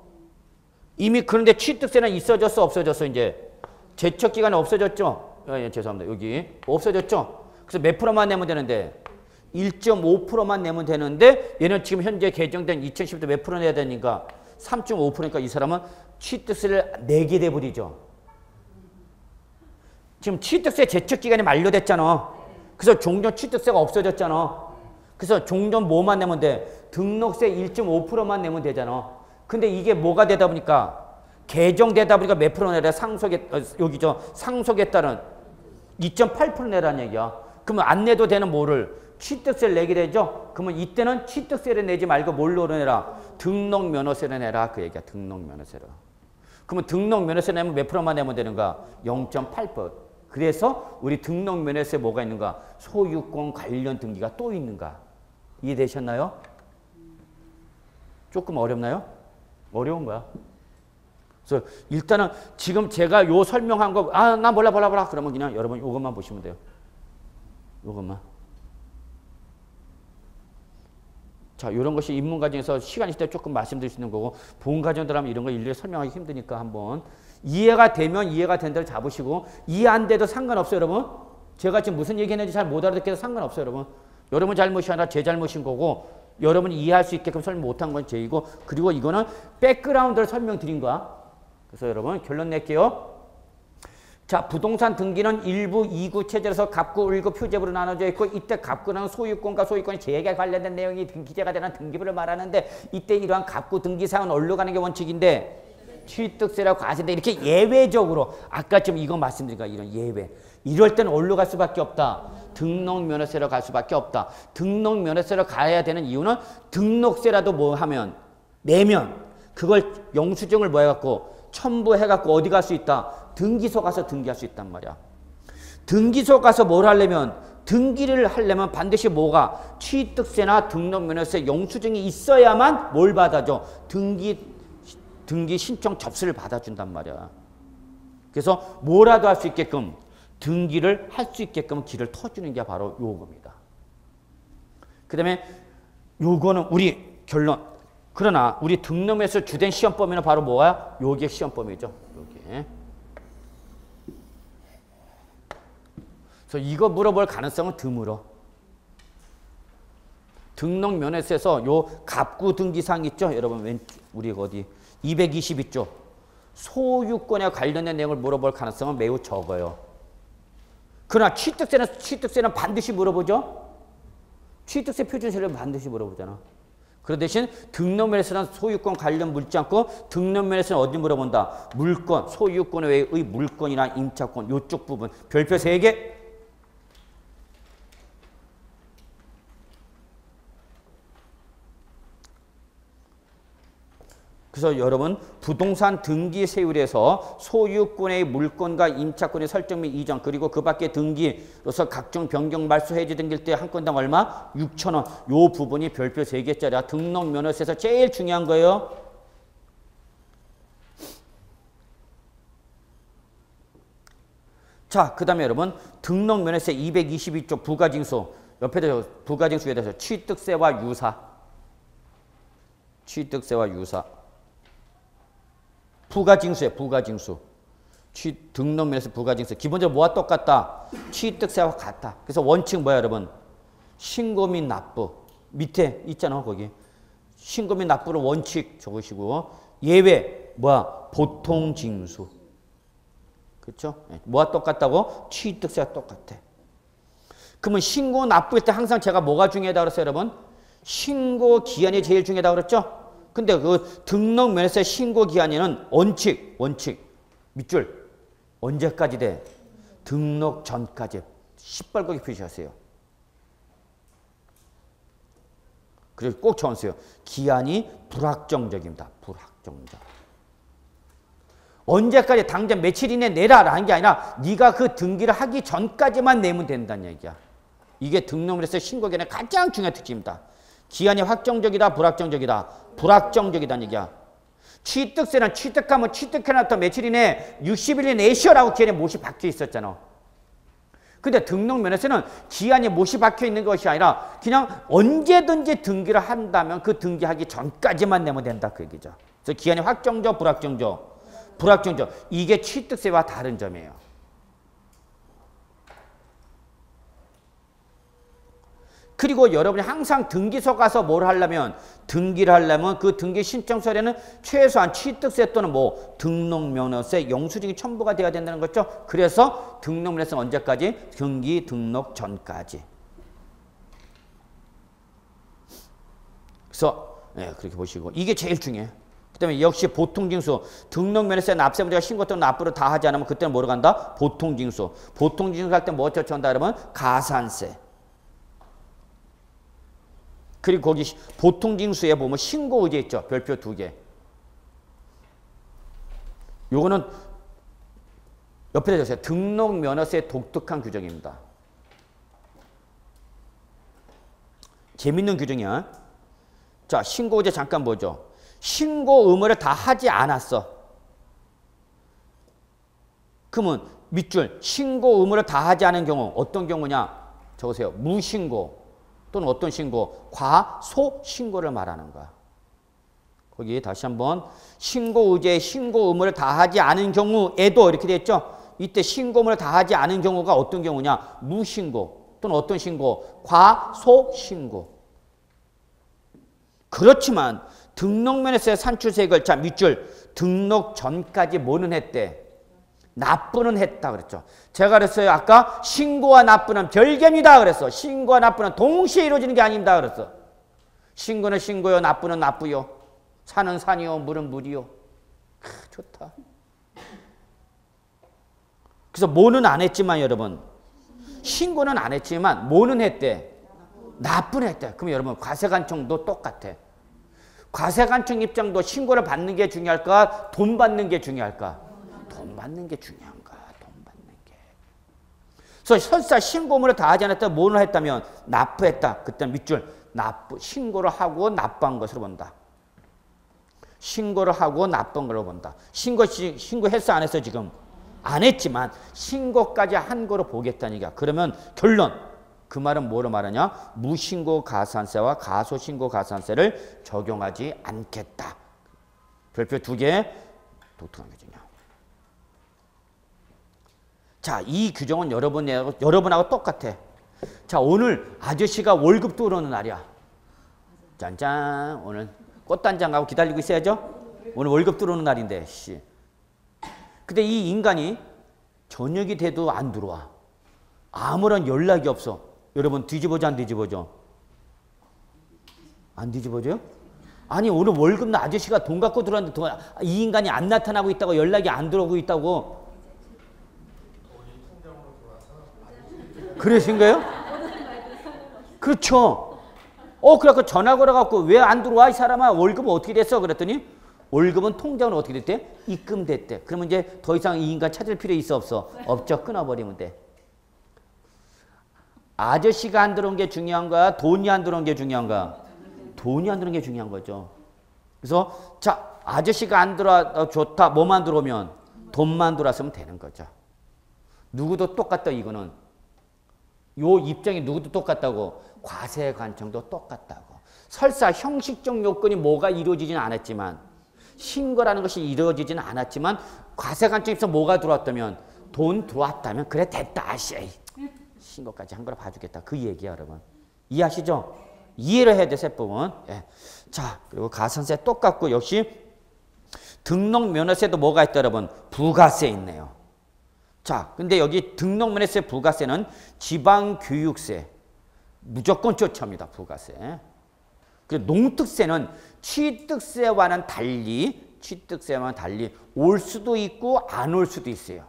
이미 그런데 취득세는 있어졌어, 없어졌어, 이제? 제척 기간에 없어졌죠? 예, 죄송합니다. 여기. 없어졌죠? 그래서 몇 프로만 내면 되는데? 1.5%만 내면 되는데, 얘는 지금 현재 개정된 2010도 몇 프로 내야 되니까? 3.5%니까 이 사람은 취득세를 내게 돼버리죠. 지금 취득세 제척 기간이 만료됐잖아. 그래서 종전 취득세가 없어졌잖아. 그래서 종전 뭐만 내면 돼? 등록세 1.5%만 내면 되잖아. 근데 이게 뭐가 되다 보니까 개정되다 보니까 몇 프로 내라? 여기죠. 상속에 따른 2.8% 내라는 얘기야. 그러면 안 내도 되는 뭐를? 취득세를 내게 되죠. 그러면 이때는 취득세를 내지 말고 뭘로 내라? 등록면허세를 내라. 그 얘기야. 등록면허세를. 그러면 등록면허세 내면 몇 프로만 내면 되는가? 0.8%. 그래서 우리 등록면허세에 뭐가 있는가? 소유권 관련 등기가 또 있는가? 이해되셨나요? 조금 어렵나요? 어려운 거야. 그래서 일단은 지금 제가 요 설명한 거, 나 몰라. 그러면 그냥 여러분 요것만 보시면 돼요. 요것만. 자, 요런 것이 입문 과정에서 시간 있을 때 조금 말씀드릴 수 있는 거고, 본 과정들 하면 이런 거 일일이 설명하기 힘드니까 한번 이해가 되면 이해가 된 대로 잡으시고, 이해 안 돼도 상관없어요, 여러분. 제가 지금 무슨 얘기했는지 잘 못 알아듣게 해도 상관없어요, 여러분. 여러분 잘못이 아니라 제 잘못인 거고, 여러분이 이해할 수 있게끔 설명 못한 건 제이고, 그리고 이거는 백그라운드를 설명드린 거야. 그래서 여러분 결론 낼게요. 자, 부동산 등기는 1부, 2구 체제에서 갑구, 1구 표제부로 나눠져 있고, 이때 갑구는 소유권과 소유권이 재개에 관련된 내용이 등기재가 되는 등기부를 말하는데, 이때 이러한 갑구 등기사항은 어디로 가는 게 원칙인데? 취득세라고 과세인데, 이렇게 예외적으로 아까 좀 이거 말씀드린 거 이런 예외. 이럴 때는 어디로 갈 수밖에 없다? 등록면허세로 갈 수밖에 없다. 등록면허세로 가야 되는 이유는 등록세라도 뭐 하면 내면 그걸 영수증을 뭐 해갖고 첨부해갖고 어디 갈 수 있다? 등기소 가서 등기할 수 있단 말이야. 등기소 가서 뭘 하려면 등기를 하려면 반드시 뭐가 취득세나 등록면허세 영수증이 있어야만 뭘 받아줘? 등기 신청 접수를 받아준단 말이야. 그래서 뭐라도 할 수 있게끔 등기를 할 수 있게끔 길을 터주는 게 바로 요겁니다. 그 다음에 요거는 우리 결론. 그러나 우리 등록면허세 주된 시험 범위는 바로 뭐야? 요게 시험 범위죠. 요게. 그래서 이거 물어볼 가능성은 드물어. 등록면허세에서 요 갑구 등기사항 있죠? 여러분 우리 어디 220 있죠? 소유권에 관련된 내용을 물어볼 가능성은 매우 적어요. 그러나 취득세는 반드시 물어보죠? 취득세 표준세를 반드시 물어보잖아. 그 대신 등록면허세는 소유권 관련 묻지 않고 등록면허세는 어디 물어본다? 물권, 소유권 외의 물권이나 임차권 요쪽 부분 별표 3개. 그래서 여러분 부동산 등기 세율에서 소유권의 물권과 임차권의 설정 및 이전 그리고 그 밖에 등기로서 각종 변경 말소 해지 등기일 때 한 건당 얼마? 6,000원. 요 부분이 별표 3개짜리야. 등록면허세에서 제일 중요한 거예요. 자, 그 다음에 여러분 등록면허세 222조 부가징수 옆에다 부가징수에 대해서 취득세와 유사. 부가징수에 부가징수. 등록면허세 부가징수. 기본적으로 뭐와 똑같다? 취득세와 같다. 그래서 원칙 뭐야 여러분? 신고 및 납부. 밑에 있잖아, 거기. 신고 및 납부를 원칙 적으시고, 예외, 뭐야? 보통징수. 그렇죠? 뭐가 똑같다고? 취득세가 똑같아. 그러면 신고 납부할 때 항상 제가 뭐가 중요하다고 그랬어요, 여러분? 신고 기한이 제일 중요하다고 그랬죠? 근데 그 등록 면에서 신고 기한에는 원칙, 밑줄. 언제까지 돼? 등록 전까지. 시뻘겋게 표시하세요. 그래서 꼭 적으세요. 기한이 불확정적입니다. 불확정적. 언제까지 당장 며칠 이내 내라라는 게 아니라 네가 그 등기를 하기 전까지만 내면 된다는 얘기야. 이게 등록물에서 신고기한의 가장 중요한 특징입니다. 기한이 확정적이다, 불확정적이다. 불확정적이다는 얘기야. 취득세는 취득하면 취득해놨던 며칠 이내 60일 이내 내셔라고 기한에 못이 박혀 있었잖아. 근데 등록면에서는 기한이 못이 박혀 있는 것이 아니라 그냥 언제든지 등기를 한다면 그 등기하기 전까지만 내면 된다 그 얘기죠. 그래서 기한이 확정적, 불확정적. 불확정적. 이게 취득세와 다른 점이에요. 그리고 여러분이 항상 등기소 가서 뭘 하려면 등기를 하려면 그 등기 신청서에는 최소한 취득세 또는 뭐 등록면허세, 영수증이 첨부가 돼야 된다는 거죠. 그래서 등록면허세 언제까지? 등기 등록 전까지. 그래서 그렇게 보시고 이게 제일 중요해요. 그다음에 역시 보통징수. 등록면허세, 납세물과 신고 또는 납부를 다 하지 않으면 그때는 뭐로 간다? 보통징수. 보통징수 할 때 뭐 처치한다 그러면 가산세. 그리고 거기 보통징수에 보면 신고의제 있죠. 별표 2개. 요거는 옆에 주세요. 등록면허세의 독특한 규정입니다. 재밌는 규정이야. 자, 신고의제 잠깐 보죠. 신고 의무를 다 하지 않았어. 그러면 밑줄 신고 의무를 다 하지 않은 경우 어떤 경우냐? 적으세요. 무신고. 또는 어떤 신고? 과소신고를 말하는 거야. 거기 다시 한번 신고 의제, 신고 의무를 다 하지 않은 경우에도 이렇게 돼 있죠. 이때 신고 의무를 다 하지 않은 경우가 어떤 경우냐? 무신고 또는 어떤 신고? 과소신고. 그렇지만 등록면허세 산출세액을 자 밑줄 등록 전까지 뭐는 했대? 납부는 했다 그랬죠. 제가 그랬어요. 아까 신고와 납부는 별개입니다 그랬어. 신고와 납부는 동시에 이루어지는 게 아닙니다 그랬어. 신고는 신고요, 납부는 납부요. 산은 산이요, 물은 물이요. 좋다. 그래서 뭐는 안 했지만 여러분 신고는 안 했지만 뭐는 했대? 납부는 했대. 그럼 여러분 과세관청도 똑같아. 과세관청 입장도 신고를 받는 게 중요할까? 돈 받는 게 중요할까? 돈 받는 게 중요한가? 돈 받는 게. 그래서 설사 신고물을 다 하지 않았다. 뭐를 했다면? 납부했다. 그때 밑줄 납부. 신고를 하고 납부한 것으로 본다. 신고를 하고 납부한 걸로 본다. 신고했어 안 했어 지금? 안 했지만 신고까지 한 거로 보겠다는 얘기야. 그러면 결론. 그 말은 뭐로 말하냐? 무신고 가산세와 가소신고 가산세를 적용하지 않겠다. 별표 2개 독특한 규정이야. 자, 이 규정은 여러분하고 똑같아. 자, 오늘 아저씨가 월급 들어오는 날이야. 짠짠. 오늘 꽃단장하고 기다리고 있어야죠? 오늘 월급 들어오는 날인데, 씨. 근데 이 인간이 저녁이 돼도 안 들어와. 아무런 연락이 없어. 여러분, 뒤집어져, 안 뒤집어져? 안 뒤집어져요? 아니, 오늘 월급날 아저씨가 돈 갖고 들어왔는데 이 인간이 안 나타나고 있다고 연락이 안 들어오고 있다고. 그러신 거예요? 그렇죠. 그래갖고 전화 걸어갖고 왜 안 들어와 이 사람아? 월급은 어떻게 됐어? 그랬더니 월급은 통장으로 어떻게 됐대? 입금됐대. 그러면 이제 더 이상 이 인간 찾을 필요 있어 없어? 없죠. 끊어버리면 돼. 아저씨가 안 들어온 게 중요한 거야? 돈이 안 들어온 게 중요한 거야? 돈이 안 들어온 게 중요한 거죠. 그래서 자, 아저씨가 안 들어와 좋다. 뭐만 들어오면? 돈만 들어왔으면 되는 거죠. 누구도 똑같다 이거는. 요 입장이 누구도 똑같다고. 과세관청도 똑같다고. 설사 형식적 요건이 뭐가 이루어지지는 않았지만 신고라는 것이 이루어지지는 않았지만 과세관청에서 뭐가 들어왔다면 돈 들어왔다면 그래 됐다. 아씨 신고까지 한 거라 봐주겠다. 그 얘기야 여러분. 이해하시죠? 이해를 해야 돼, 세법은. 예. 자, 그리고 가산세 똑같고 역시 등록면허세도 뭐가 있다, 여러분? 부가세 있네요. 자, 근데 여기 등록면허세 부가세는 지방교육세 무조건 쫓아옵니다. 부가세. 그 농특세는 취득세와는 달리 올 수도 있고 안 올 수도 있어요.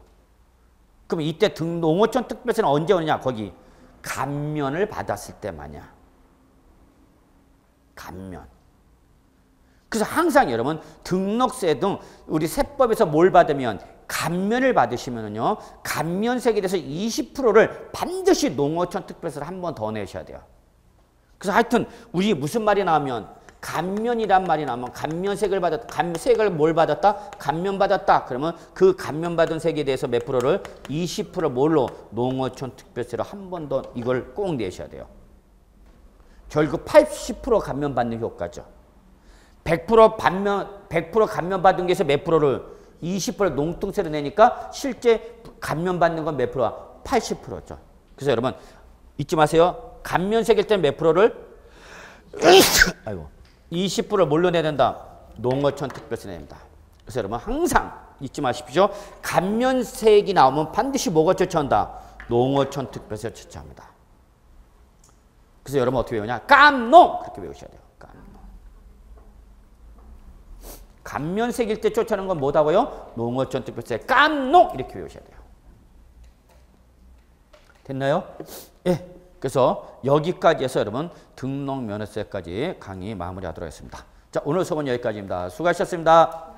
그럼 이때 농어촌 특별세는 언제 오느냐? 거기 감면을 받았을 때만이야. 감면. 그래서 항상 여러분 등록세 등 우리 세법에서 뭘 받으면 감면을 받으시면은요, 감면세에 대해서 20%를 반드시 농어촌 특별세를 한 번 더 내셔야 돼요. 그래서 하여튼 우리 무슨 말이 나오면 감면이란 말이 나오면 감면세액을 받았다. 세액을 뭘 받았다? 감면 받았다. 그러면 그 감면 받은 세액에 대해서 몇 프로를? 20% 뭘로? 농어촌 특별세로 한 번 더 이걸 꼭 내셔야 돼요. 결국 80% 감면 받는 효과죠. 100% 감면 받은 게서 몇 프로를? 20% 농특세를 내니까 실제 감면 받는 건 몇 프로야? 80%죠. 그래서 여러분 잊지 마세요. 감면세액일 때는 몇 프로를? 아이고. 20%를 뭘로 내야 된다? 농어촌 특별세 냅니다. 그래서 여러분 항상 잊지 마십시오. 감면세액이 나오면 반드시 뭐가 쫓아온다? 농어촌 특별세 쫓아옵니다. 그래서 여러분 어떻게 외우냐? 깜농! 그렇게 외우셔야 돼요. 깜농. 감면세액일 때 쫓아오는 건 뭐다고요? 농어촌 특별세 깜농! 이렇게 외우셔야 돼요. 됐나요? 예. 그래서 여기까지 해서 여러분 등록면허세까지 강의 마무리하도록 하겠습니다. 자, 오늘 수업은 여기까지입니다. 수고하셨습니다.